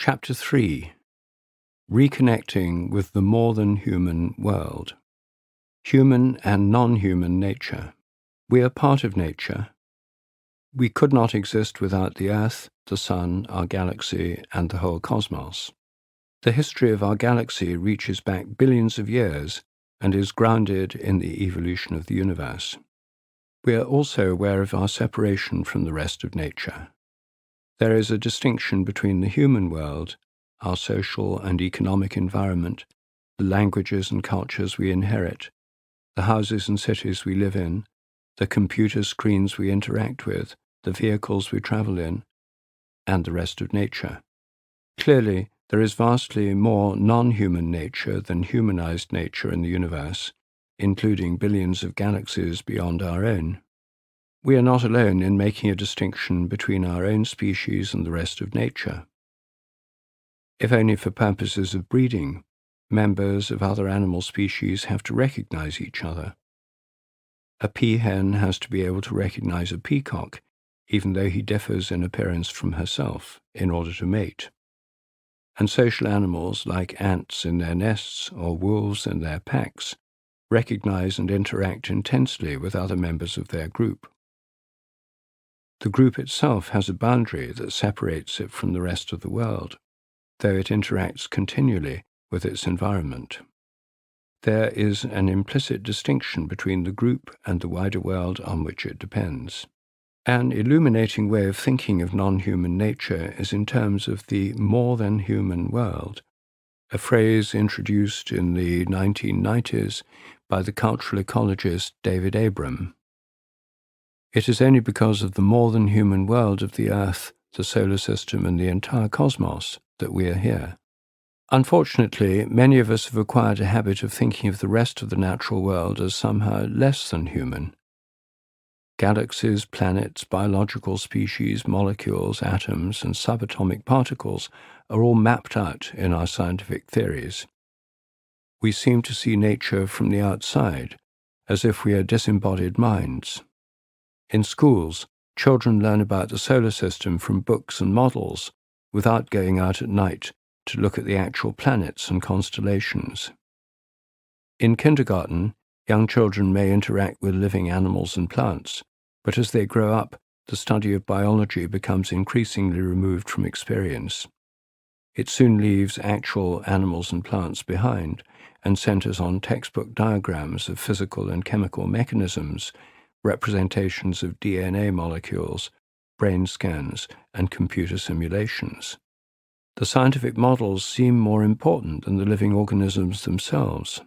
Chapter 3: Reconnecting with the More Than Human World. Human and non-human nature. We are part of nature. We could not exist without the Earth, the Sun, our galaxy, and the whole cosmos. The history of our galaxy reaches back billions of years and is grounded in the evolution of the universe. We are also aware of our separation from the rest of nature. There is a distinction between the human world, our social and economic environment, the languages and cultures we inherit, the houses and cities we live in, the computer screens we interact with, the vehicles we travel in, and the rest of nature. Clearly, there is vastly more non-human nature than humanized nature in the universe, including billions of galaxies beyond our own. We are not alone in making a distinction between our own species and the rest of nature. If only for purposes of breeding, members of other animal species have to recognize each other. A peahen has to be able to recognize a peacock, even though he differs in appearance from herself, in order to mate. And social animals, like ants in their nests or wolves in their packs, recognize and interact intensely with other members of their group. The group itself has a boundary that separates it from the rest of the world, though it interacts continually with its environment. There is an implicit distinction between the group and the wider world on which it depends. An illuminating way of thinking of non-human nature is in terms of the more than human world, a phrase introduced in the 1990s by the cultural ecologist David Abram. It is only because of the more than human world of the Earth, the solar system, and the entire cosmos that we are here. Unfortunately, many of us have acquired a habit of thinking of the rest of the natural world as somehow less than human. Galaxies, planets, biological species, molecules, atoms, and subatomic particles are all mapped out in our scientific theories. We seem to see nature from the outside, as if we are disembodied minds. In schools, children learn about the solar system from books and models without going out at night to look at the actual planets and constellations. In kindergarten, young children may interact with living animals and plants, but as they grow up, the study of biology becomes increasingly removed from experience. It soon leaves actual animals and plants behind and centers on textbook diagrams of physical and chemical mechanisms, representations of DNA molecules, brain scans, and computer simulations. The scientific models seem more important than the living organisms themselves.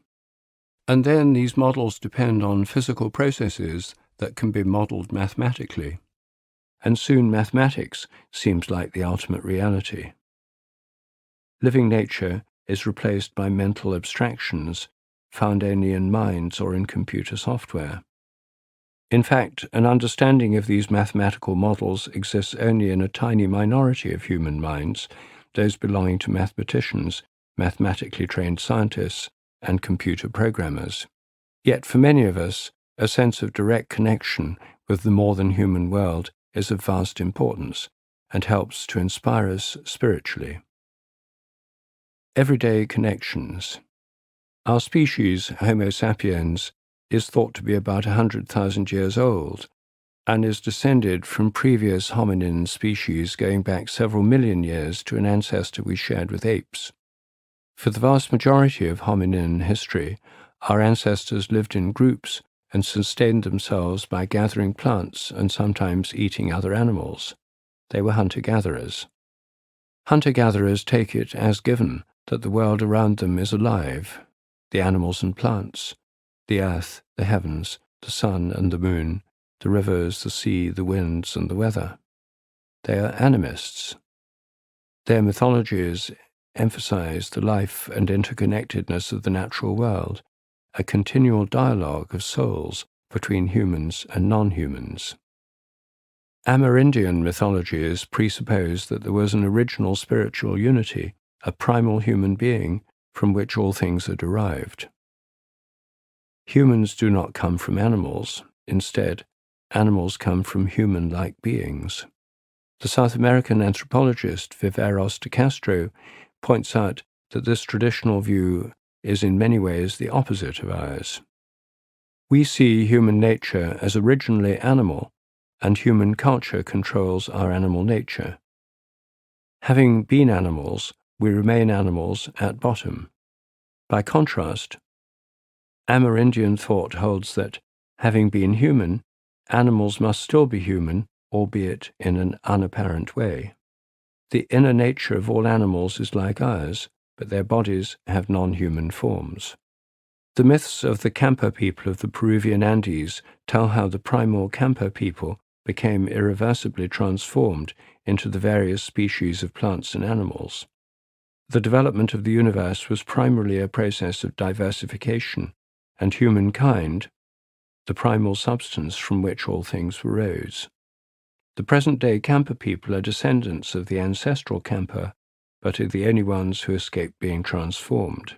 And then these models depend on physical processes that can be modeled mathematically. And soon mathematics seems like the ultimate reality. Living nature is replaced by mental abstractions found only in minds or in computer software. In fact, an understanding of these mathematical models exists only in a tiny minority of human minds, those belonging to mathematicians, mathematically trained scientists, and computer programmers. Yet for many of us, a sense of direct connection with the more than human world is of vast importance and helps to inspire us spiritually. Everyday connections. Our species, Homo sapiens, is thought to be about 100,000 years old and is descended from previous hominin species going back several million years to an ancestor we shared with apes. For the vast majority of hominin history, our ancestors lived in groups and sustained themselves by gathering plants and sometimes eating other animals. They were hunter-gatherers. Hunter-gatherers take it as given that the world around them is alive, the animals and plants, the earth, the heavens, the sun and the moon, the rivers, the sea, the winds, and the weather. They are animists. Their mythologies emphasize the life and interconnectedness of the natural world, a continual dialogue of souls between humans and non-humans. Amerindian mythologies presuppose that there was an original spiritual unity, a primal human being from which all things are derived. Humans do not come from animals. Instead, animals come from human-like beings. The South American anthropologist Viveros de Castro points out that this traditional view is in many ways the opposite of ours. We see human nature as originally animal, and human culture controls our animal nature. Having been animals, we remain animals at bottom. By contrast, Amerindian thought holds that, having been human, animals must still be human, albeit in an unapparent way. The inner nature of all animals is like ours, but their bodies have non-human forms. The myths of the Campa people of the Peruvian Andes tell how the primal Campa people became irreversibly transformed into the various species of plants and animals. The development of the universe was primarily a process of diversification, and humankind, the primal substance from which all things arose. The present-day Campa people are descendants of the ancestral Campa, but are the only ones who escaped being transformed.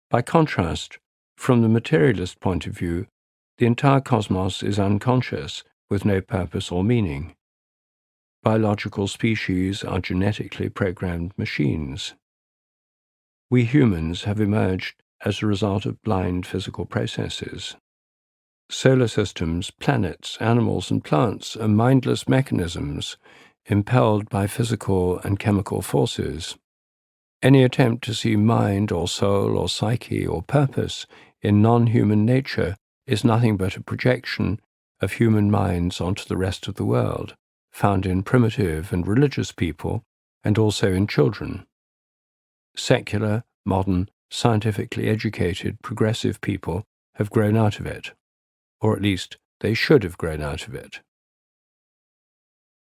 By contrast, from the materialist point of view, the entire cosmos is unconscious, with no purpose or meaning. Biological species are genetically programmed machines. We humans have emerged as a result of blind physical processes. Solar systems, planets, animals, and plants are mindless mechanisms impelled by physical and chemical forces. Any attempt to see mind or soul or psyche or purpose in non-human nature is nothing but a projection of human minds onto the rest of the world, found in primitive and religious people, and also in children. Secular, modern, scientifically educated, progressive people have grown out of it, or at least they should have grown out of it.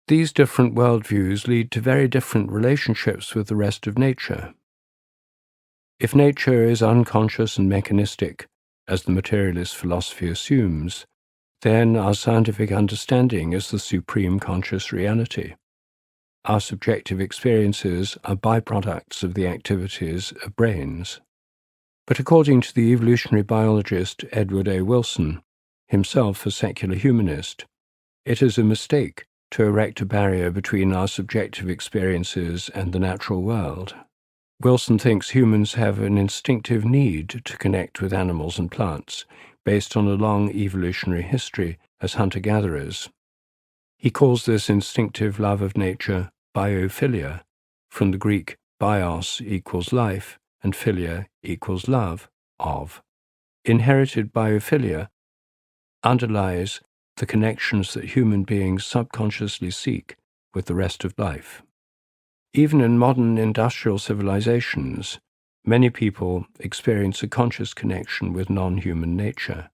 These different worldviews lead to very different relationships with the rest of nature. If nature is unconscious and mechanistic, as the materialist philosophy assumes, then our scientific understanding is the supreme conscious reality. Our subjective experiences are byproducts of the activities of brains. But according to the evolutionary biologist Edward A. Wilson, himself a secular humanist, it is a mistake to erect a barrier between our subjective experiences and the natural world. Wilson thinks humans have an instinctive need to connect with animals and plants, based on a long evolutionary history as hunter-gatherers. He calls this instinctive love of nature biophilia, from the Greek bios equals life and philia equals love of. Inherited biophilia underlies the connections that human beings subconsciously seek with the rest of life. Even in modern industrial civilizations, many people experience a conscious connection with non-human nature.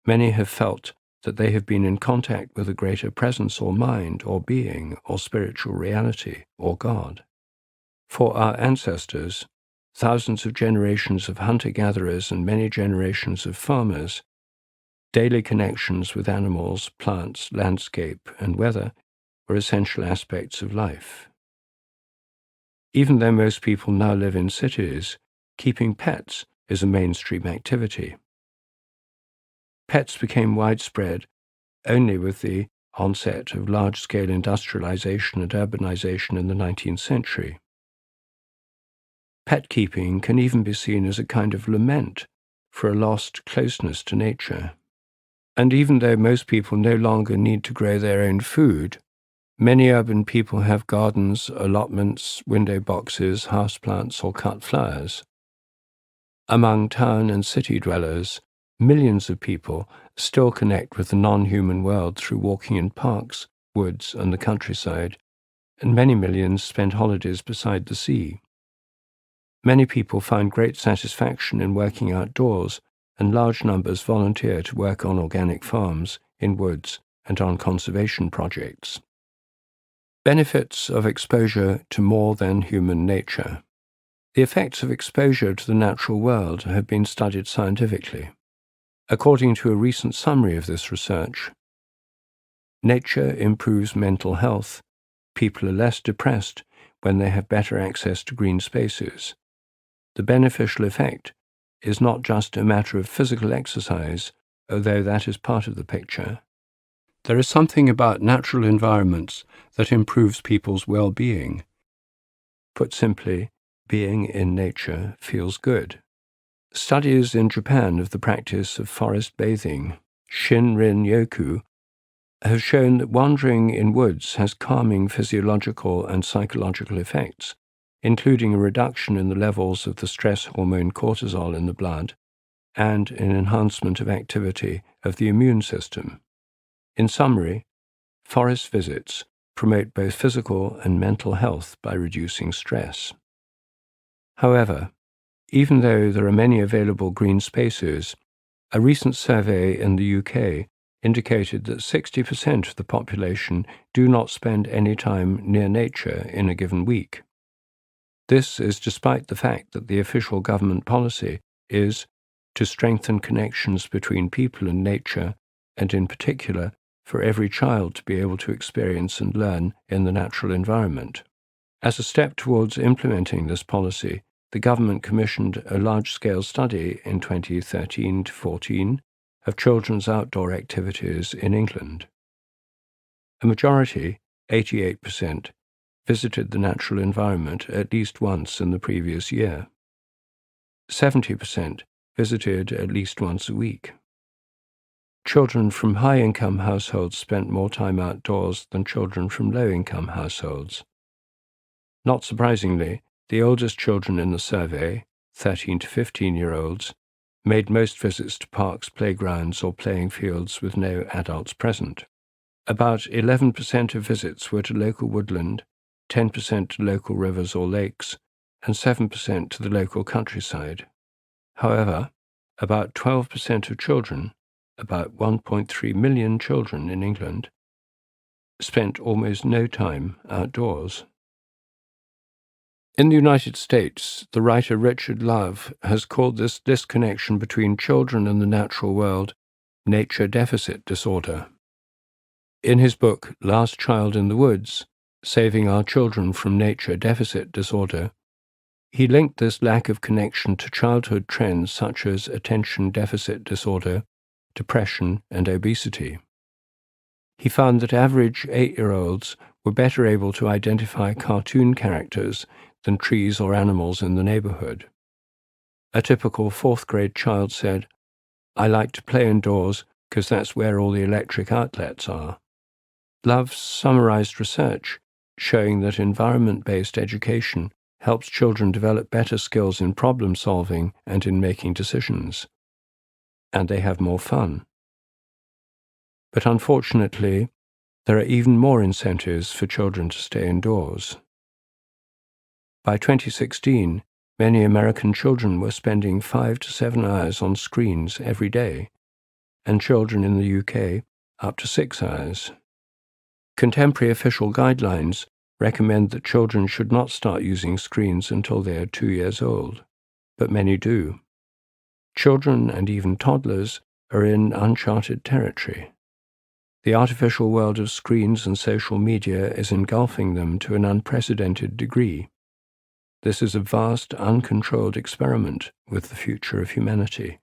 Many have felt that they have been in contact with a greater presence or mind or being or spiritual reality or God. For our ancestors, thousands of generations of hunter-gatherers and many generations of farmers, daily connections with animals, plants, landscape, and weather were essential aspects of life. Even though most people now live in cities, keeping pets is a mainstream activity. Pets became widespread only with the onset of large-scale industrialization and urbanization in the 19th century. Pet keeping can even be seen as a kind of lament for a lost closeness to nature. And even though most people no longer need to grow their own food, many urban people have gardens, allotments, window boxes, houseplants, or cut flowers. Among town and city dwellers, millions of people still connect with the non-human world through walking in parks, woods, and the countryside, and many millions spend holidays beside the sea. Many people find great satisfaction in working outdoors, and large numbers volunteer to work on organic farms, in woods, and on conservation projects. Benefits of exposure to more than human nature. The effects of exposure to the natural world have been studied scientifically. According to a recent summary of this research, nature improves mental health. People are less depressed when they have better access to green spaces. The beneficial effect is not just a matter of physical exercise, although that is part of the picture. There is something about natural environments that improves people's well-being. Put simply, being in nature feels good. Studies in Japan of the practice of forest bathing, Shinrin-yoku, have shown that wandering in woods has calming physiological and psychological effects, including a reduction in the levels of the stress hormone cortisol in the blood and an enhancement of activity of the immune system. In summary, forest visits promote both physical and mental health by reducing stress. However, even though there are many available green spaces, a recent survey in the UK indicated that 60% of the population do not spend any time near nature in a given week. This is despite the fact that the official government policy is to strengthen connections between people and nature, and in particular, for every child to be able to experience and learn in the natural environment. As a step towards implementing this policy, the government commissioned a large-scale study in 2013-14 of children's outdoor activities in England. A majority, 88%, visited the natural environment at least once in the previous year. 70% visited at least once a week. Children from high-income households spent more time outdoors than children from low-income households. Not surprisingly, the oldest children in the survey, 13 to 15-year-olds, made most visits to parks, playgrounds, or playing fields with no adults present. About 11% of visits were to local woodland, 10% to local rivers or lakes, and 7% to the local countryside. However, about 12% of children, about 1.3 million children in England, spent almost no time outdoors. In the United States, the writer Richard Love has called this disconnection between children and the natural world nature deficit disorder. In his book, Last Child in the Woods, Saving Our Children from Nature Deficit Disorder, he linked this lack of connection to childhood trends such as attention deficit disorder, depression, and obesity. He found that average 8-year-olds were better able to identify cartoon characters than trees or animals in the neighborhood. A typical 4th-grade child said, "I like to play indoors because that's where all the electric outlets are." Love summarized research showing that environment-based education helps children develop better skills in problem-solving and in making decisions, and they have more fun. But unfortunately, there are even more incentives for children to stay indoors. By 2016, many American children were spending 5 to 7 hours on screens every day, and children in the UK up to 6 hours. Contemporary official guidelines recommend that children should not start using screens until they are 2 years old, but many do. Children and even toddlers are in uncharted territory. The artificial world of screens and social media is engulfing them to an unprecedented degree. This is a vast, uncontrolled experiment with the future of humanity.